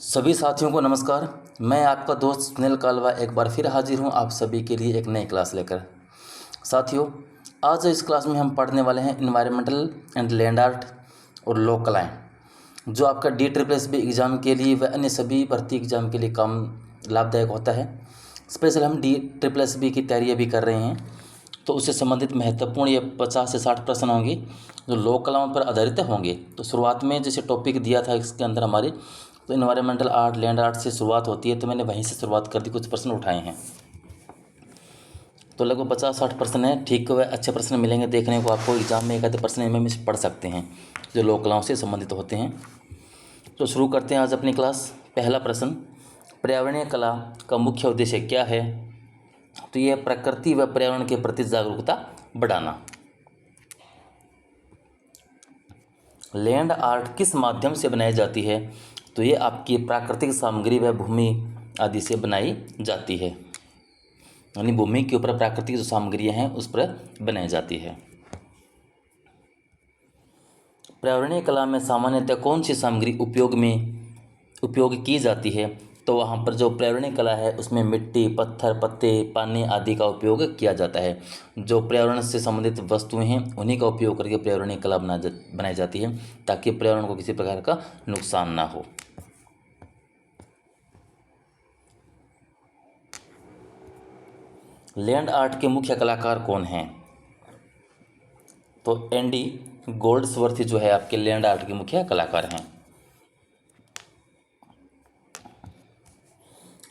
सभी साथियों को नमस्कार। मैं आपका दोस्त सुनील कालवा एक बार फिर हाजिर हूं आप सभी के लिए एक नई क्लास लेकर। साथियों, आज इस क्लास में हम पढ़ने वाले हैं इन्वायरमेंटल एंड लैंड आर्ट और लोक कलाएँ, जो आपका DSSB एग्ज़ाम के लिए व अन्य सभी भर्ती एग्ज़ाम के लिए काम लाभदायक होता है। स्पेशल हम DSSB की तैयारी भी कर रहे हैं, तो उससे संबंधित महत्वपूर्ण ये 50 से 60 प्रश्न होंगे जो लोक कलाओं पर आधारित होंगे। तो शुरुआत में जैसे टॉपिक दिया था इसके अंदर हमारे, तो इन्वायरमेंटल आर्ट लैंड आर्ट से शुरुआत होती है, तो मैंने वहीं से शुरुआत कर दी, कुछ प्रश्न उठाए हैं। तो लगभग 50-60 प्रश्न हैं। ठीक व अच्छे प्रश्न मिलेंगे देखने को आपको। एग्जाम में एक आधे प्रश्न इनमें मिस पढ़ सकते हैं जो लोक कलाओं से संबंधित होते हैं। तो शुरू करते हैं आज अपनी क्लास। पहला प्रश्न, पर्यावरणीय कला का मुख्य उद्देश्य क्या है? तो यह प्रकृति व पर्यावरण के प्रति जागरूकता बढ़ाना। लैंड आर्ट किस माध्यम से बनाई जाती है? तो ये आपकी प्राकृतिक सामग्री व भूमि आदि से बनाई जाती है, यानी भूमि के ऊपर प्राकृतिक जो सामग्रियां हैं उस पर बनाई जाती है। पर्यावरणीय कला में सामान्यतः कौन सी सामग्री उपयोग की जाती है? तो वहाँ पर जो पर्यावरणीय कला है उसमें मिट्टी, पत्थर, पत्ते, पानी आदि का उपयोग किया जाता है। जो पर्यावरण से संबंधित वस्तुएं हैं उन्हीं का उपयोग करके पर्यावरणीय कला बनाई जाती है, ताकि पर्यावरण को किसी प्रकार का नुकसान ना हो। लैंड आर्ट के मुख्य कलाकार कौन हैं? तो एंडी गोल्ड्सवर्थ जो है आपके लैंड आर्ट के मुख्य कलाकार हैं।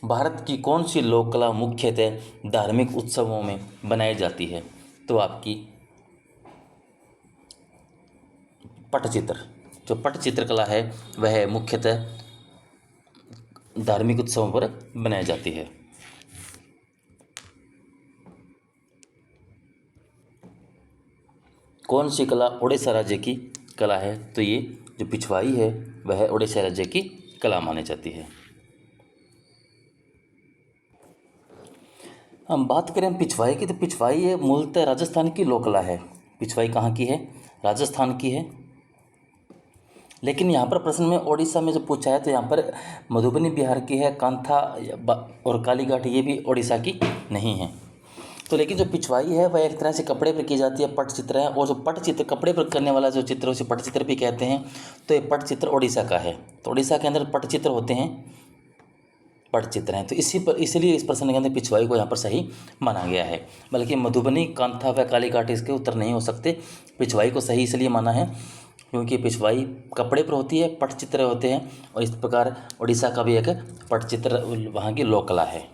भारत की कौन सी लोक कला मुख्यतः धार्मिक उत्सवों में बनाई जाती है? तो आपकी पटचित्र, जो पटचित्र कला है वह मुख्यतः धार्मिक उत्सवों पर बनाई जाती है। कौन सी कला ओडिशा राज्य की कला है? तो ये जो पिछवाई है वह ओडिशा राज्य की कला मानी जाती है। हम बात करें पिछवाई की, तो पिछवाई ये मूलतः राजस्थान की लोक कला है। पिछवाई कहाँ की है? राजस्थान की है। लेकिन यहाँ पर प्रश्न में ओडिशा में जो पूछा है तो यहाँ पर मधुबनी बिहार की है, कांथा और कालीघाट ये भी ओडिशा की नहीं है। तो लेकिन जो पिछवाई है वह एक तरह से कपड़े पर की जाती है, पटचित्र है। और जो पटचित्र कपड़े पर करने वाला जो चित्र उसे पटचित्र भी कहते हैं। तो ये पटचित्र ओडिशा का है। तो ओडिशा के अंदर पटचित्र होते हैं, पटचित्र हैं। तो इसीलिए इस प्रश्न के अंदर पिछवाई को यहाँ पर सही माना गया है। बल्कि मधुबनी, कांथा व कालीघाट इसके उत्तर नहीं हो सकते। पिछवाई को सही इसलिए माना है क्योंकि पिछवाई कपड़े पर होती है, पटचित्र होते हैं, और इस प्रकार ओडिशा का भी एक पटचित्र वहाँ की लोक कला है।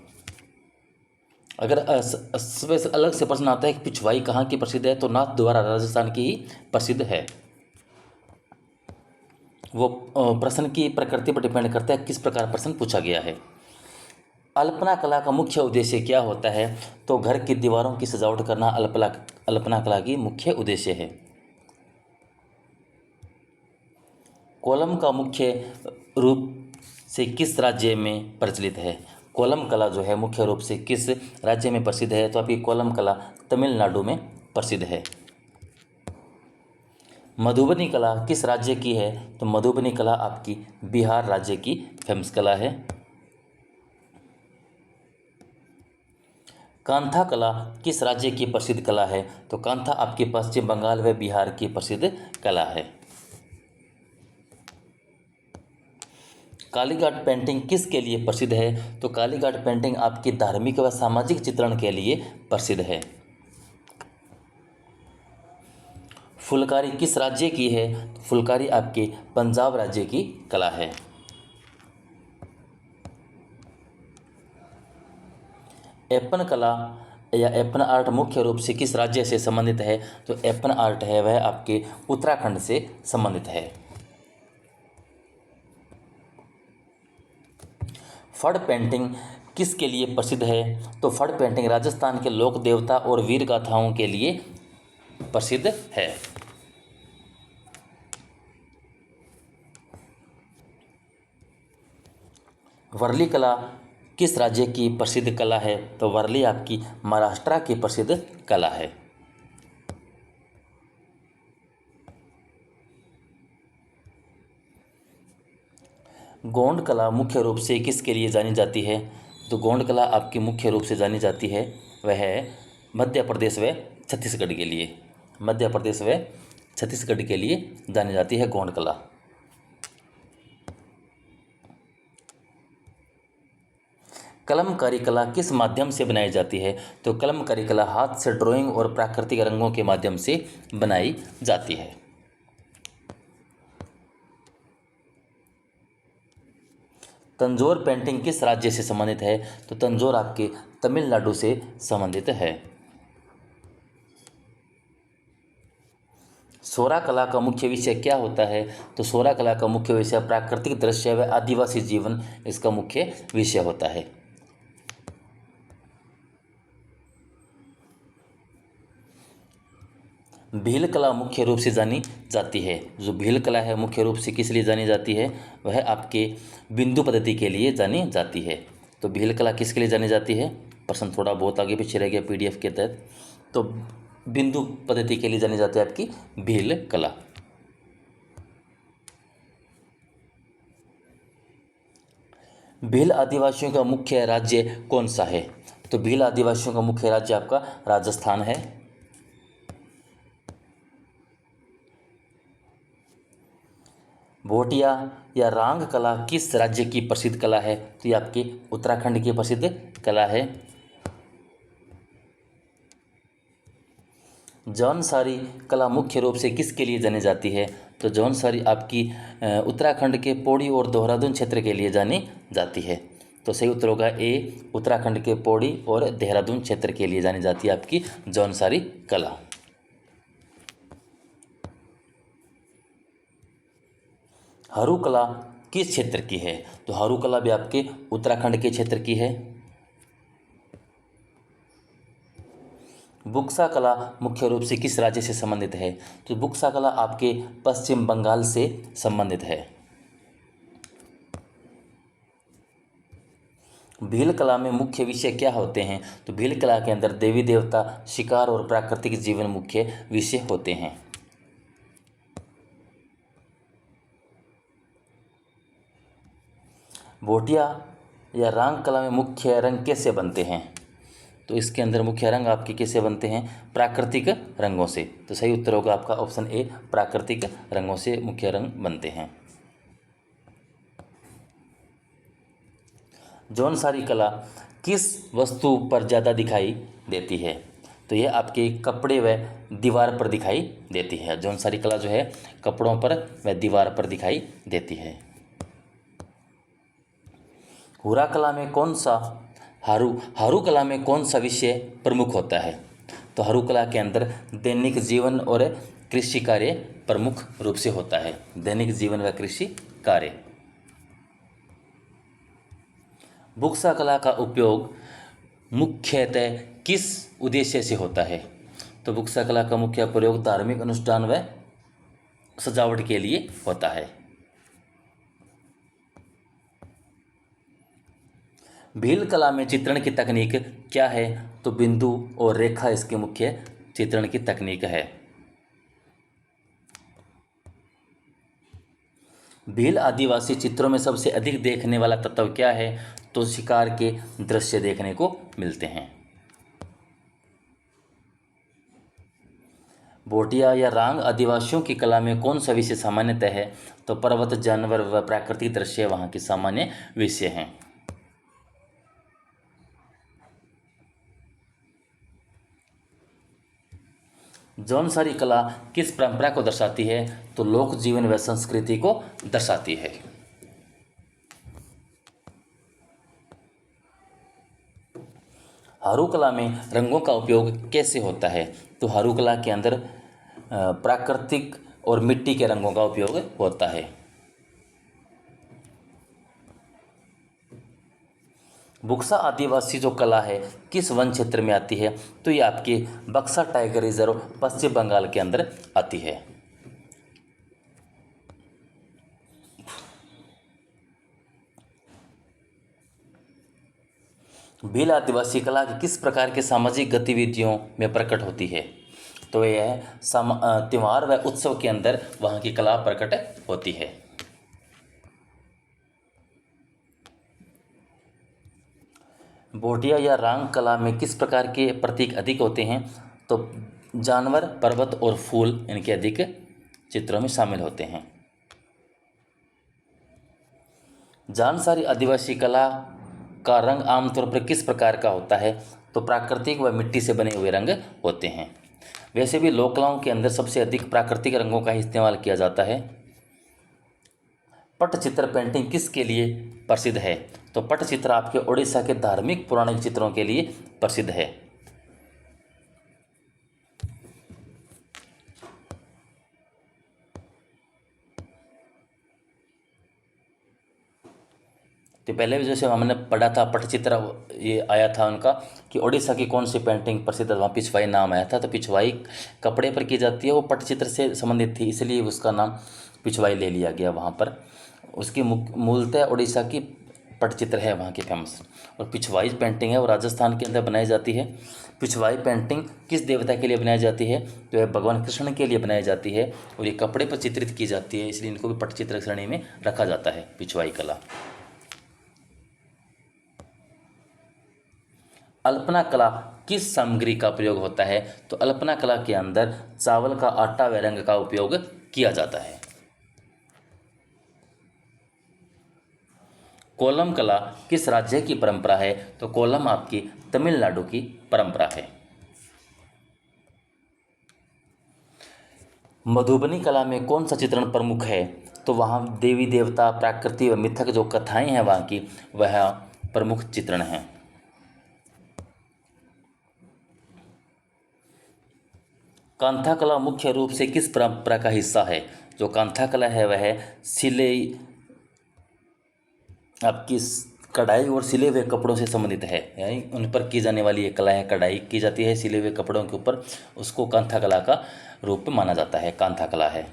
अगर अलग से प्रश्न आता है कि पिछवाई कहाँ की प्रसिद्ध है, तो नाथ द्वारा राजस्थान की ही प्रसिद्ध है। वो प्रश्न की प्रकृति पर डिपेंड करता है किस प्रकार प्रश्न पूछा गया है। अल्पना कला का मुख्य उद्देश्य क्या होता है? तो घर की दीवारों की सजावट करना अल्पना कला की मुख्य उद्देश्य है। कोलम का मुख्य रूप से किस राज्य में प्रचलित है? कोलम कला जो है मुख्य रूप से किस राज्य में प्रसिद्ध है? तो आपकी कोलम कला तमिलनाडु में प्रसिद्ध है। मधुबनी कला किस राज्य की है? तो मधुबनी कला आपकी बिहार राज्य की फेमस कला है। कांथा कला किस राज्य की प्रसिद्ध कला है? तो कांथा आपके पश्चिम बंगाल व बिहार की प्रसिद्ध कला है। कालीघाट पेंटिंग किसके लिए प्रसिद्ध है? तो कालीघाट पेंटिंग आपकी धार्मिक व सामाजिक चित्रण के लिए प्रसिद्ध है। फुलकारी किस राज्य की है? तो फुलकारी आपके पंजाब राज्य की कला है। एपन कला या एपन आर्ट मुख्य रूप से किस राज्य से संबंधित है? तो एपन आर्ट है वह आपके उत्तराखंड से संबंधित है। फड़ पेंटिंग किसके लिए प्रसिद्ध है? तो फड़ पेंटिंग राजस्थान के लोक देवता और वीर गाथाओं के लिए प्रसिद्ध है। वर्ली कला किस राज्य की प्रसिद्ध कला है? तो वर्ली आपकी महाराष्ट्र की प्रसिद्ध कला है। गोंड कला मुख्य रूप से किसके लिए जानी जाती है? तो गोंड कला आपकी मुख्य रूप से जानी जाती है वह है मध्य प्रदेश व छत्तीसगढ़ के लिए। मध्य प्रदेश व छत्तीसगढ़ के लिए जानी जाती है गोंड कला। कलमकारी कला किस माध्यम से बनाई जाती है? तो कलमकारी कला हाथ से ड्राइंग और प्राकृतिक रंगों के माध्यम से बनाई जाती है। तंजौर पेंटिंग किस राज्य से संबंधित है? तो तंजौर आपके तमिलनाडु से संबंधित है। सोरा कला का मुख्य विषय क्या होता है? तो सोरा कला का मुख्य विषय प्राकृतिक दृश्य व आदिवासी जीवन इसका मुख्य विषय होता है। भील कला मुख्य रूप से जानी जाती है। जो भील कला है मुख्य रूप से किस लिए जानी जाती है? वह आपके बिंदु पद्धति के लिए जानी जाती है। तो भील कला किसके लिए जानी जाती है? प्रश्न थोड़ा बहुत आगे पीछे रह गया पीडीएफ के तहत। तो बिंदु पद्धति के लिए जानी जाती है आपकी भील कला। भील आदिवासियों का मुख्य राज्य कौन सा है? तो भील आदिवासियों का मुख्य राज्य आपका राजस्थान है। भोटिया या रांग कला किस राज्य की प्रसिद्ध कला है? तो ये आपकी उत्तराखंड की प्रसिद्ध कला है। जौनसारी कला मुख्य रूप से किसके लिए जानी जाती है? तो जौनसारी आपकी उत्तराखंड के पौड़ी और देहरादून क्षेत्र के लिए जानी जाती है। तो सही उत्तर होगा ए, उत्तराखंड के पौड़ी और देहरादून क्षेत्र के लिए जानी जाती है आपकी जौनसारी कला। हरू कला किस क्षेत्र की है? तो हरू कला भी आपके उत्तराखंड के क्षेत्र की है। बुक्सा कला मुख्य रूप से किस राज्य से संबंधित है? तो बुक्सा कला आपके पश्चिम बंगाल से संबंधित है। भील कला में मुख्य विषय क्या होते हैं? तो भील कला के अंदर देवी देवता, शिकार और प्राकृतिक जीवन मुख्य विषय होते हैं। भोटिया या रांग कला में मुख्य रंग कैसे बनते हैं? तो इसके अंदर मुख्य रंग आपके कैसे बनते हैं? प्राकृतिक रंगों से। तो सही उत्तर होगा आपका ऑप्शन ए, प्राकृतिक रंगों से मुख्य रंग बनते हैं। जौनसारी कला किस वस्तु पर ज़्यादा दिखाई देती है? तो ये आपके कपड़े व दीवार पर दिखाई देती है। जौनसारी कला जो है कपड़ों पर व दीवार पर दिखाई देती है। हुरा कला में कौन सा हरू कला में कौन सा विषय प्रमुख होता है? तो हरू कला के अंदर दैनिक जीवन और कृषि कार्य प्रमुख रूप से होता है। दैनिक जीवन व कृषि कार्य। बुक्सा कला का उपयोग मुख्यतः किस उद्देश्य से होता है? तो बुक्सा कला का मुख्य प्रयोग धार्मिक अनुष्ठान व सजावट के लिए होता है। भील कला में चित्रण की तकनीक क्या है? तो बिंदु और रेखा इसके मुख्य चित्रण की तकनीक है। भील आदिवासी चित्रों में सबसे अधिक देखने वाला तत्व क्या है? तो शिकार के दृश्य देखने को मिलते हैं। भोटिया या रांग आदिवासियों की कला में कौन सा विषय सामान्यतः है? तो पर्वत, जानवर व प्राकृतिक दृश्य वहाँ के सामान्य विषय हैं। जौनसारी कला किस परंपरा को दर्शाती है? तो लोक जीवन व संस्कृति को दर्शाती है। हरू कला में रंगों का उपयोग कैसे होता है? तो हरू कला के अंदर प्राकृतिक और मिट्टी के रंगों का उपयोग होता है। बुक्सा आदिवासी जो कला है किस वन क्षेत्र में आती है? तो ये आपके बक्सा टाइगर रिजर्व पश्चिम बंगाल के अंदर आती है। भील आदिवासी कला किस प्रकार के सामाजिक गतिविधियों में प्रकट होती है? तो यह त्यौहार व उत्सव के अंदर वहाँ की कला प्रकट होती है। भोटिया या रांग कला में किस प्रकार के प्रतीक अधिक होते हैं? तो जानवर, पर्वत और फूल इनके अधिक चित्रों में शामिल होते हैं। जानसारी आदिवासी कला का रंग आमतौर पर किस प्रकार का होता है? तो प्राकृतिक व मिट्टी से बने हुए रंग होते हैं। वैसे भी लोक कलाओं के अंदर सबसे अधिक प्राकृतिक रंगों का इस्तेमाल किया जाता है। पटचित्र पेंटिंग किसके लिए प्रसिद्ध है? तो पटचित्र आपके उड़ीसा के धार्मिक पौराणिक चित्रों के लिए प्रसिद्ध है। तो पहले भी जैसे हमने पढ़ा था पटचित्र, ये आया था उनका कि उड़ीसा की कौन सी पेंटिंग प्रसिद्ध है, वहाँ पिछवाई नाम आया था। तो पिछवाई कपड़े पर की जाती है, वो पटचित्र से संबंधित थी, इसलिए उसका नाम पिछवाई ले लिया गया वहाँ पर। उसकी मूलतः उड़ीसा की पटचित्र है वहाँ की फेमस। और पिछवाई पेंटिंग है वो राजस्थान के अंदर बनाई जाती है। पिछवाई पेंटिंग किस देवता के लिए बनाई जाती है? तो यह भगवान कृष्ण के लिए बनाई जाती है और ये कपड़े पर चित्रित की जाती है, इसलिए इनको भी पटचित्र श्रेणी में रखा जाता है, पिछवाई कला। अल्पना कला किस सामग्री का प्रयोग होता है? तो अल्पना कला के अंदर चावल का आटा व रंग का उपयोग किया जाता है। कोलम कला किस राज्य की परंपरा है? तो कोलम आपकी तमिलनाडु की परंपरा है। मधुबनी कला में कौन सा चित्रण प्रमुख है? तो वहाँ देवी देवता, प्रकृति व मिथक जो कथाएं हैं वहाँ की, वह प्रमुख चित्रण हैं। कांथा कला मुख्य रूप से किस परंपरा का हिस्सा है? जो कांथा कला है वह सिले आपकी कढ़ाई और सिले हुए कपड़ों से संबंधित है, यानी उन पर की जाने वाली एक कला है, कढ़ाई की जाती है सिले हुए कपड़ों के ऊपर, उसको कांथा कला का रूप में माना जाता है, कांथा कला है।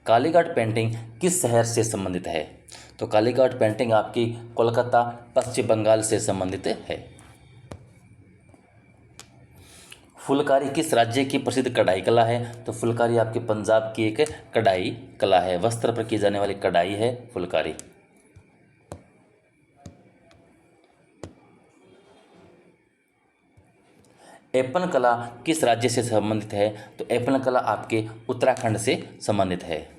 कालीघाट पेंटिंग किस शहर से संबंधित है? तो कालीघाट पेंटिंग आपकी कोलकाता, पश्चिम बंगाल से संबंधित है। फुलकारी किस राज्य की प्रसिद्ध कढ़ाई कला है? तो फुलकारी आपके पंजाब की एक कढ़ाई कला है, वस्त्र पर की जाने वाली कढ़ाई है फुलकारी। एपन कला किस राज्य से संबंधित है? तो एपन कला आपके उत्तराखंड से संबंधित है।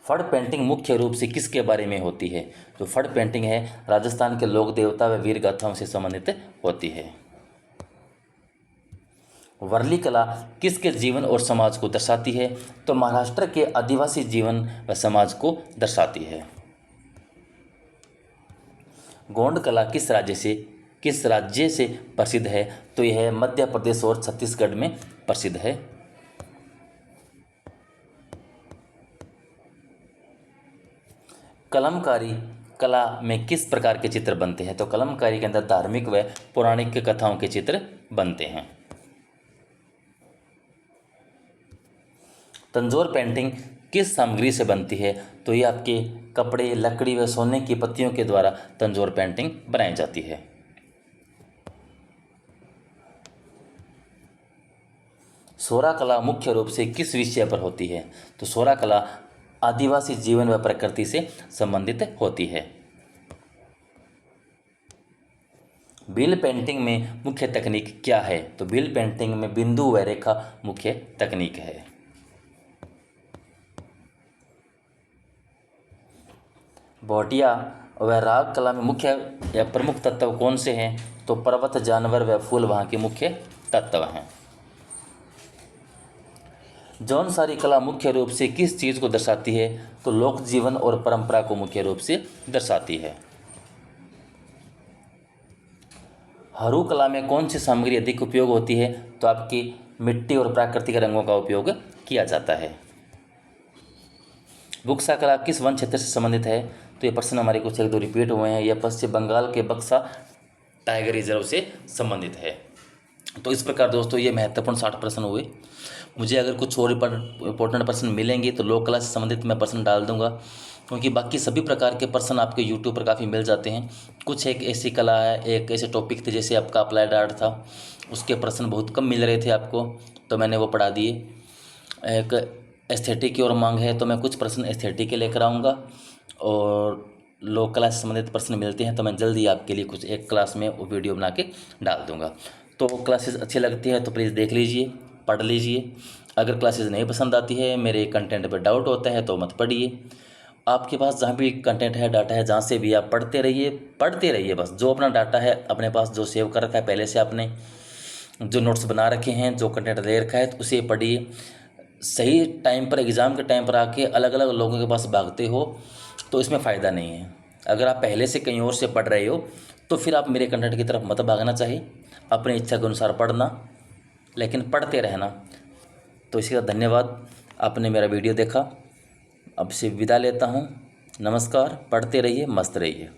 फड़ पेंटिंग मुख्य रूप से किसके बारे में होती है? तो फड़ पेंटिंग है राजस्थान के लोक देवता व वीर गाथाओं से संबंधित होती है। वर्ली कला किसके जीवन और समाज को दर्शाती है? तो महाराष्ट्र के आदिवासी जीवन व समाज को दर्शाती है। गोंड कला किस राज्य से प्रसिद्ध है? तो यह मध्य प्रदेश और छत्तीसगढ़ में प्रसिद्ध है। कलमकारी कला में किस प्रकार के चित्र बनते हैं? तो कलमकारी के अंदर धार्मिक व पौराणिक कथाओं के चित्र बनते हैं। तंजौर पेंटिंग किस सामग्री से बनती है? तो ये आपके कपड़े, लकड़ी व सोने की पत्तियों के द्वारा तंजौर पेंटिंग बनाई जाती है। सोरा कला मुख्य रूप से किस विषय पर होती है? तो सोरा कला आदिवासी जीवन व प्रकृति से संबंधित होती है। बिल पेंटिंग में मुख्य तकनीक क्या है? तो बिल पेंटिंग में बिंदु व रेखा मुख्य तकनीक है। भोटिया व राग कला में मुख्य या प्रमुख तत्व कौन से हैं? तो पर्वत, जानवर व फूल वहाँ के मुख्य तत्व हैं। जौनसारी कला मुख्य रूप से किस चीज़ को दर्शाती है? तो लोक जीवन और परंपरा को मुख्य रूप से दर्शाती है। हरू कला में कौन सी सामग्री अधिक उपयोग होती है? तो आपकी मिट्टी और प्राकृतिक रंगों का उपयोग किया जाता है। बुक्सा कला किस वन क्षेत्र से संबंधित है? तो ये प्रश्न हमारे कुछ एक दो रिपीट हुए हैं। यह पश्चिम बंगाल के बक्सा टाइगर रिजर्व से संबंधित है। तो इस प्रकार दोस्तों ये महत्वपूर्ण 60 प्रश्न हुए। मुझे अगर कुछ और इंपॉर्टेंट प्रश्न मिलेंगे तो लोक कला से संबंधित मैं प्रश्न डाल दूंगा, क्योंकि बाकी सभी प्रकार के प्रश्न आपके यूट्यूब पर काफ़ी मिल जाते हैं। कुछ एक ऐसी कला है, एक ऐसे टॉपिक थे, जैसे आपका अप्लाइड आर्ट था, उसके प्रश्न बहुत कम मिल रहे थे आपको, तो मैंने वो पढ़ा दिए। एक एस्थेटिक की ओर मांग है तो मैं कुछ प्रश्न एस्थेटिक के लेकर आऊँगा, और लोक कला से संबंधित प्रश्न मिलते हैं तो मैं जल्दी आपके लिए कुछ एक क्लास में वो वीडियो बना के डाल दूँगा। तो क्लासेस अच्छी लगती है तो प्लीज़ देख लीजिए, पढ़ लीजिए। अगर क्लासेस नहीं पसंद आती है, मेरे कंटेंट पर डाउट होता है तो मत पढ़िए। आपके पास जहाँ भी कंटेंट है, डाटा है, जहाँ से भी आप पढ़ते रहिए बस। जो अपना डाटा है अपने पास, जो सेव कर रखा है पहले से आपने, जो नोट्स बना रखे हैं, जो कंटेंट दे रखा है, तो उसे पढ़िए। सही टाइम पर, एग्ज़ाम के टाइम पर आके अलग अलग लोगों के पास भागते हो तो इसमें फ़ायदा नहीं है। अगर आप पहले से कहीं और से पढ़ रहे हो तो फिर आप मेरे कंटेंट की तरफ मत भागना चाहिए। अपनी इच्छा के अनुसार पढ़ना, लेकिन पढ़ते रहना। तो इसी का धन्यवाद, आपने मेरा वीडियो देखा। अब से विदा लेता हूँ। नमस्कार। पढ़ते रहिए, मस्त रहिए।